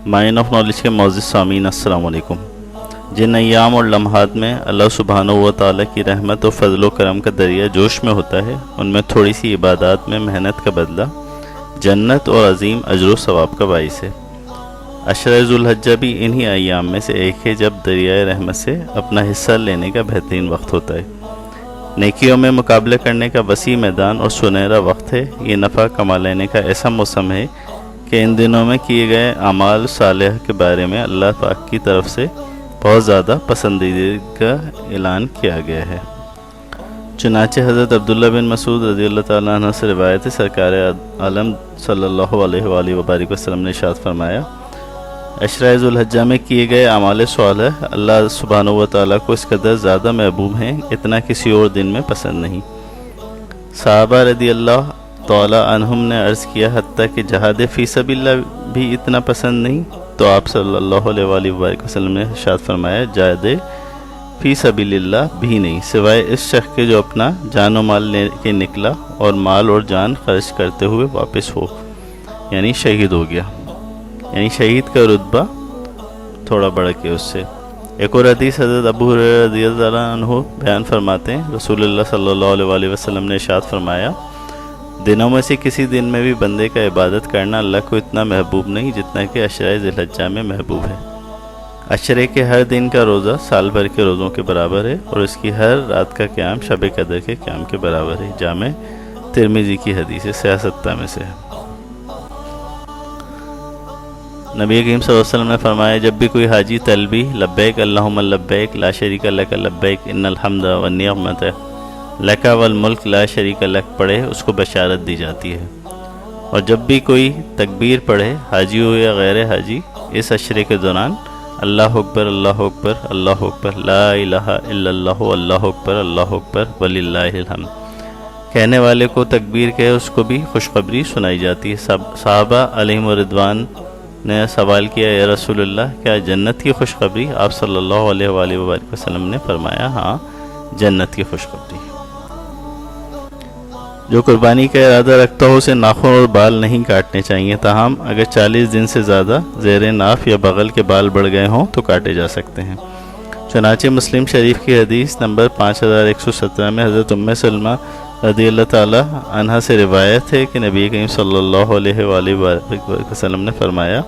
Mine of knowledge کے معزز سامعین السلام علیکم۔ جن ایام اور لمحات میں اللہ سبحانہ و تعالیٰ کی رحمت و فضل و کرم کا دریا جوش میں ہوتا ہے، ان میں تھوڑی سی عبادات میں محنت کا بدلہ جنت اور عظیم اجر و ثواب کا باعث ہے۔ عشرہ ذو الحجہ بھی انہی ایام میں سے ایک ہے جب دریائے رحمت سے اپنا حصہ لینے کا بہترین وقت ہوتا ہے۔ نیکیوں میں مقابلہ کرنے کا وسیع میدان اور سنہرا وقت ہے۔ یہ نفع کما لینے کا ایسا موسم ہے کہ ان دنوں میں کیے گئے اعمال صالحہ کے بارے میں اللہ پاک کی طرف سے بہت زیادہ پسندیدگی کا اعلان کیا گیا ہے۔ چنانچہ حضرت عبداللہ بن مسعود رضی اللہ تعالیٰ عنہ سے روایت ہے، سرکار عالم صلی اللہ علیہ وآلہ وبارک وسلم نے ارشاد فرمایا، عشرہ ذو الحجہ میں کیے گئے اعمال صالح اللہ سبحانہ و تعالیٰ کو اس قدر زیادہ محبوب ہیں، اتنا کسی اور دن میں پسند نہیں۔ صحابہ رضی اللہ تعالیٰ عنہم نے عرض کیا، حتیٰ کہ جہاد فی سبیل اللہ بھی اتنا پسند نہیں؟ تو آپ صلی اللہ علیہ وآلہ وبارک وسلم نے ارشاد فرمایا، جہاد فی سبیل اللہ بھی نہیں، سوائے اس شخص کے جو اپنا جان و مال لے کے نکلا اور مال اور جان خرچ کرتے ہوئے واپس ہو، یعنی شہید ہو گیا، یعنی شہید کا رتبہ تھوڑا بڑھ کے اس سے۔ ایک اور حدیث حضرت ابو ہریرہ رضی اللہ عنہ بیان فرماتے ہیں، رسول اللہ صلی اللہ علیہ وآلہ وسلم نے ارشاد فرمایا، دنوں میں سے کسی دن میں بھی بندے کا عبادت کرنا اللہ کو اتنا محبوب نہیں جتنا کہ عشرہ ذی الحجہ میں محبوب ہے۔ عشرے کے ہر دن کا روزہ سال بھر کے روزوں کے برابر ہے، اور اس کی ہر رات کا قیام شب قدر کے قیام کے برابر ہے۔ جامع ترمذی کی حدیث ہے، 66 میں سے ہے۔ نبی کریم صلی اللہ علیہ وسلم نے فرمایا، جب بھی کوئی حاجی تلبی لبیک اللہم لبیک لا شریک لک لبیک ان الحمد والنعمت لک والملک لا شریک لک پڑھے، اس کو بشارت دی جاتی ہے۔ اور جب بھی کوئی تکبیر پڑھے، حاجی ہو یا غیر حاجی، اس عشرے کے دوران اللہ اکبر اللہ اکبر اللہ اکبر لا الہ الا اللہ اللہ اکبر اللہ اکبر وللہ الحمد کہنے والے کو تکبیر کہے، اس کو بھی خوشخبری سنائی جاتی ہے۔ صحابہ علیہم الرضوان نے سوال کیا، یا رسول اللہ، کیا جنت کی خوشخبری؟ آپ صلی اللہ علیہ وآلہ وآلہ وسلم نے فرمایا، ہاں، جنت کی خوشخبری۔ جو قربانی کا ارادہ رکھتا ہو اسے ناخن اور بال نہیں کاٹنے چاہیے، تاہم اگر 40 دن سے زیادہ زیر ناف یا بغل کے بال بڑھ گئے ہوں تو کاٹے جا سکتے ہیں۔ چنانچہ مسلم شریف کی حدیث نمبر 5117 میں حضرت ام سلمہ رضی اللہ تعالیٰ عنہ سے روایت ہے کہ نبی کریم صلی اللہ علیہ وآلہ وسلم نے فرمایا،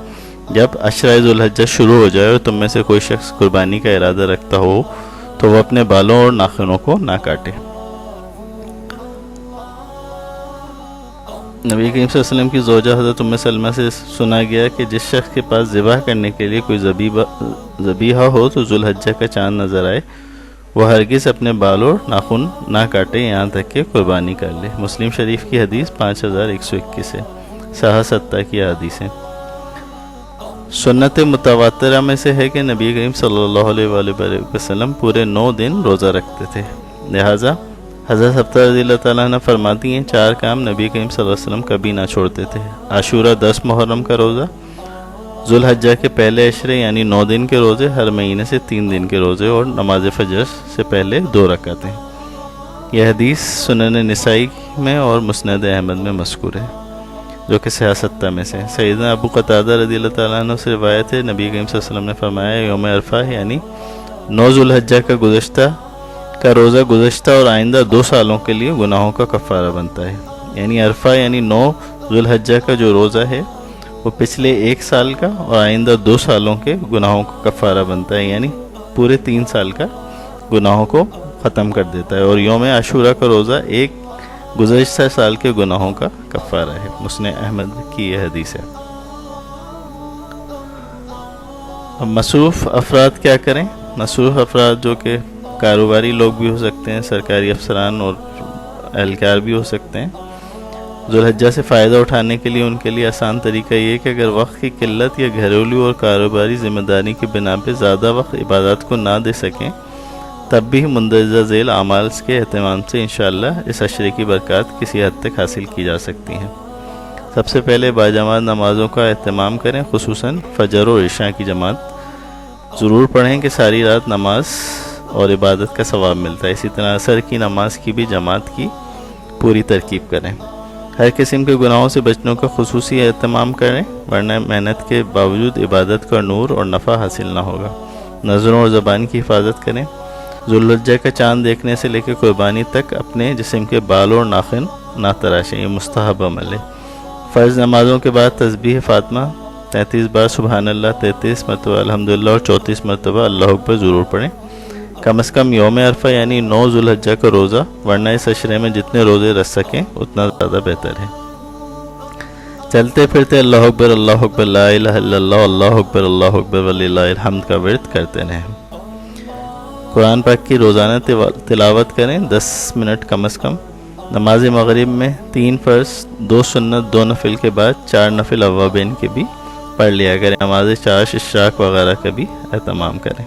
جب عشرہ ذو الحجہ شروع ہو جائے اور تم میں سے کوئی شخص قربانی کا ارادہ رکھتا ہو تو وہ اپنے بالوں اور ناخنوں کو نہ کاٹے۔ نبی کریم صلی اللہ علیہ وسلم کی زوجہ حضرت ام سلمہ سے سنا گیا کہ جس شخص کے پاس ذبح کرنے کے لیے کوئی ذبیحہ ہو تو ذو الحجہ کا چاند نظر آئے، وہ ہرگز اپنے بال اور ناخن نہ کاٹے یہاں تک کہ قربانی کر لے۔ مسلم شریف کی حدیث 5121 ہے، 67 کی حدیث ہے۔ سنت متواترہ میں سے ہے کہ نبی کریم صلی اللہ علیہ وآلہ وسلم پورے 9 دن روزہ رکھتے تھے، لہٰذا حضرت حفصہ رضی اللہ تعالیٰ عنہ فرماتی ہیں، 4 کام نبی کریم صلی اللہ علیہ وسلم کبھی نہ چھوڑتے تھے: عاشورہ 10 محرم کا روزہ، ذو الحجہ کے پہلے عشرے یعنی 9 دن کے روزے، ہر مہینے سے 3 دن کے روزے، اور نماز فجر سے پہلے 2 رکعتیں۔ یہ حدیث سنن نسائی میں اور مسند احمد میں مذکور ہے، جو کہ 66 میں سے ہے۔ سیدنا ابو قتادہ رضی اللہ تعالیٰ عنہ سے روایت ہے، نبی کریم صلی اللہ علیہ وسلم نے فرمایا، یوم عرفہ یعنی 9 ذو الحجہ کا روزہ گزشتہ اور آئندہ 2 سالوں کے لیے گناہوں کا کفارہ بنتا ہے۔ یعنی عرفہ یعنی 9 ذو الحجہ کا جو روزہ ہے وہ پچھلے 1 سال کا اور آئندہ 2 سالوں کے گناہوں کا کفارہ بنتا ہے، یعنی پورے 3 سال کا گناہوں کو ختم کر دیتا ہے۔ اور یوم عاشورہ کا روزہ 1 گزشتہ سال کے گناہوں کا کفارہ ہے۔ مسند احمد کی یہ حدیث ہے۔ اب مصروف افراد کیا کریں؟ مصروف افراد جو کہ کاروباری لوگ بھی ہو سکتے ہیں، سرکاری افسران اور اہلکار بھی ہو سکتے ہیں، ذو الحجہ سے فائدہ اٹھانے کے لیے ان کے لیے آسان طریقہ یہ کہ اگر وقت کی قلت یا گھریلو اور کاروباری ذمہ داری کی بنا پہ زیادہ وقت عبادات کو نہ دے سکیں، تب بھی مندرجہ ذیل اعمال کے اہتمام سے انشاءاللہ اس عشرے کی برکات کسی حد تک حاصل کی جا سکتی ہیں۔ سب سے پہلے باجماعت نمازوں کا اہتمام کریں، خصوصاً فجر اور عشاء کی جماعت ضرور پڑھیں کہ ساری رات نماز اور عبادت کا ثواب ملتا ہے۔ اسی طرح عصر کی نماز کی بھی جماعت کی پوری ترکیب کریں۔ ہر قسم کے گناہوں سے بچنے کا خصوصی اہتمام کریں، ورنہ محنت کے باوجود عبادت کا نور اور نفع حاصل نہ ہوگا۔ نظروں اور زبان کی حفاظت کریں۔ ذوالحجہ کا چاند دیکھنے سے لے کے قربانی تک اپنے جسم کے بال اور ناخن نہ تراشیں، یہ مستحب عمل ہے۔ فرض نمازوں کے بعد تسبیح فاطمہ 33 بار سبحان اللہ، 33 مرتبہ الحمدللہ اور 34 مرتبہ اللہ اکبر ضرور پڑھیں۔ کم از کم یوم عرفہ یعنی 9 ذوالحجہ کا روزہ، ورنہ اس عشرے میں جتنے روزے رکھ سکیں اتنا زیادہ بہتر ہے۔ چلتے پھرتے اللہ اکبر لا الہ الا اللہ اکبر وللہ الحمد کا ورد کرتے رہیں۔ قرآن پاک کی روزانہ تلاوت کریں 10 منٹ کم از کم۔ نماز مغرب میں 3 فرض، 2 سنت، 2 نفل کے بعد 4 نفل اوابین کے بھی پڑھ لیا کریں۔ نماز چاش، اشراق وغیرہ کا بھی اہتمام کریں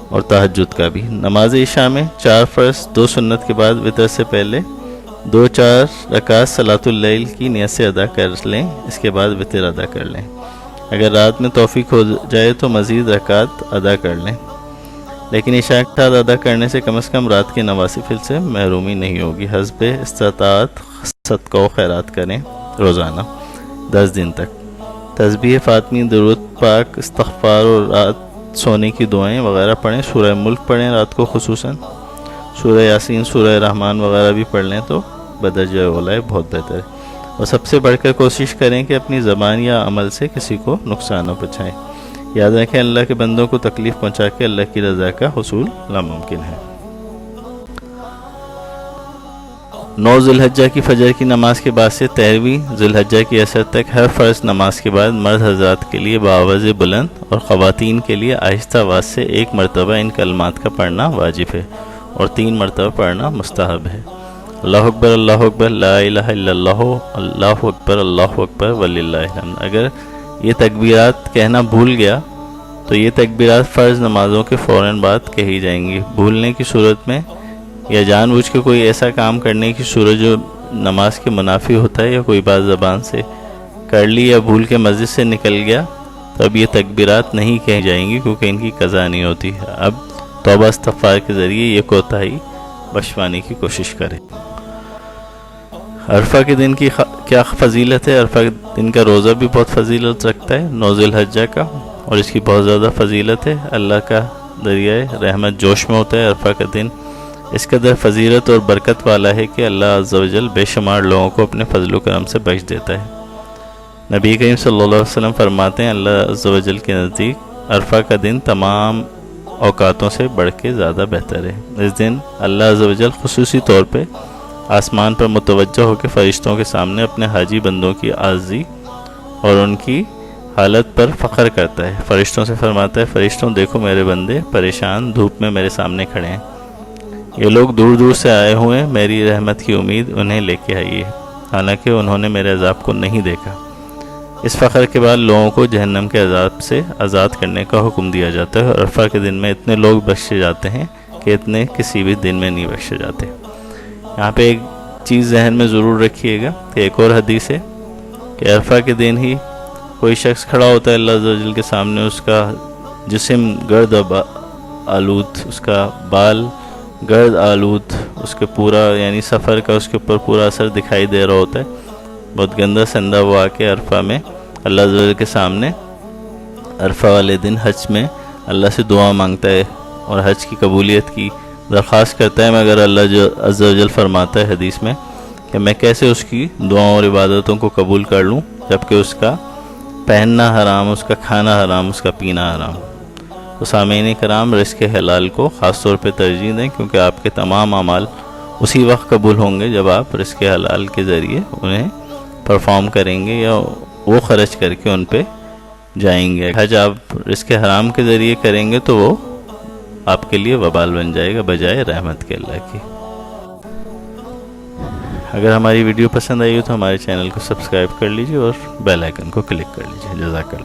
اور تہجد کا بھی۔ نماز عشاء میں 4 فرض، 2 سنت کے بعد وتر سے پہلے 2-4 رکعات صلاۃ اللیل کی نیت سے ادا کر لیں، اس کے بعد وتر ادا کر لیں۔ اگر رات میں توفیق ہو جائے تو مزید رکعات ادا کر لیں، لیکن عشاء کے بعد ادا کرنے سے کم از کم رات کے نوافل سے محرومی نہیں ہوگی۔ حسب استطاعت صدقہ و خیرات کریں روزانہ 10 دن تک۔ تسبیح فاطمی، درود پاک، استغفار اور رات سونے کی دعائیں وغیرہ پڑھیں۔ سورہ ملک پڑھیں رات کو، خصوصاً سورہ یاسین، سورہ رحمان وغیرہ بھی پڑھ لیں تو بدرجہ اولیٰ بہت بہتر ہے۔ اور سب سے بڑھ کر کوشش کریں کہ اپنی زبان یا عمل سے کسی کو نقصان نہ پہنچائیں۔ یاد رکھیں اللہ کے بندوں کو تکلیف پہنچا کے اللہ کی رضا کا حصول ناممکن ہے۔ 9 ذوالحجہ کی فجر کی نماز کے بعد سے 13ویں ذوالحجہ کی عصر تک ہر فرض نماز کے بعد مرد حضرات کے لیے بآواز بلند اور خواتین کے لیے آہستہ آواز سے 1 مرتبہ ان کلمات کا پڑھنا واجب ہے اور 3 مرتبہ پڑھنا مستحب ہے۔ اللہ اکبر لا الہ الا اللہ اکبر وللہ الحمد۔ اگر یہ تکبیرات کہنا بھول گیا تو یہ تکبیرات فرض نمازوں کے فوراً بعد کہی جائیں گی۔ بھولنے کی صورت میں یا جان بوجھ کے کوئی ایسا کام کرنے کی صورت جو نماز کے منافی ہوتا ہے، یا کوئی بات زبان سے کر لی یا بھول کے مسجد سے نکل گیا، تو اب یہ تکبیرات نہیں کہی جائیں گی کیونکہ ان کی قضا نہیں ہوتی۔ اب توبہ استغفار کے ذریعے یہ کوتاہی بخشوانے کی کوشش کرے۔ عرفہ کے دن کی کیا فضیلت ہے؟ عرفہ کے دن کا روزہ بھی بہت فضیلت رکھتا ہے 9 ذوالحجہ کا، اور اس کی بہت زیادہ فضیلت ہے۔ اللہ کا دریائے رحمت جوش میں ہوتا ہے عرفہ کا دن۔ اس قدر فضیلت اور برکت والا ہے کہ اللہ عز و جل بے شمار لوگوں کو اپنے فضل و کرم سے بخش دیتا ہے۔ نبی کریم صلی اللہ علیہ وسلم فرماتے ہیں اللہ عز و جل کے نزدیک عرفہ کا دن تمام اوقاتوں سے بڑھ کے زیادہ بہتر ہے۔ اس دن اللہ عز و جل خصوصی طور پہ آسمان پر متوجہ ہو کے فرشتوں کے سامنے اپنے حاجی بندوں کی عاجزی اور ان کی حالت پر فخر کرتا ہے۔ فرشتوں سے فرماتا ہے فرشتوں دیکھو میرے بندے پریشان دھوپ میں میرے سامنے کھڑے ہیں، یہ لوگ دور دور سے آئے ہوئے میری رحمت کی امید انہیں لے کے آئی ہے، حالانکہ انہوں نے میرے عذاب کو نہیں دیکھا۔ اس فخر کے بعد لوگوں کو جہنم کے عذاب سے آزاد کرنے کا حکم دیا جاتا ہے، اور عرفہ کے دن میں اتنے لوگ بخشے جاتے ہیں کہ اتنے کسی بھی دن میں نہیں بخشے جاتے۔ یہاں پہ ایک چیز ذہن میں ضرور رکھیے گا کہ ایک اور حدیث ہے کہ عرفہ کے دن ہی کوئی شخص کھڑا ہوتا ہے اللہ عز و جل کے سامنے، اس کا جسم گرد آلود، اس کا بال گرد آلود، اس کے پورا یعنی سفر کا اس کے اوپر پورا اثر دکھائی دے رہا ہوتا ہے، بہت گندا سندہ وہ آ کے عرفہ میں اللہ عز و جل کے سامنے عرفہ والے دن حج میں اللہ سے دعا مانگتا ہے اور حج کی قبولیت کی درخواست کرتا ہے، مگر اللہ عز و جل فرماتا ہے حدیث میں کہ میں کیسے اس کی دعاؤں اور عبادتوں کو قبول کر لوں جبکہ اس کا پہننا حرام، اس کا کھانا حرام، اس کا پینا حرام۔ تو سامعین کرام رزق حلال کو خاص طور پہ ترجیح دیں، کیونکہ آپ کے تمام اعمال اسی وقت قبول ہوں گے جب آپ رزق حلال کے ذریعے انہیں پرفارم کریں گے یا وہ خرچ کر کے ان پہ جائیں گے۔ حج آپ رزق حرام کے ذریعے کریں گے تو وہ آپ کے لیے وبال بن جائے گا بجائے رحمت کے اللہ کی۔ اگر ہماری ویڈیو پسند آئی ہو تو ہمارے چینل کو سبسکرائب کر لیجیے اور بیل آئیکن کو کلک کر لیجیے۔ جزاک اللہ۔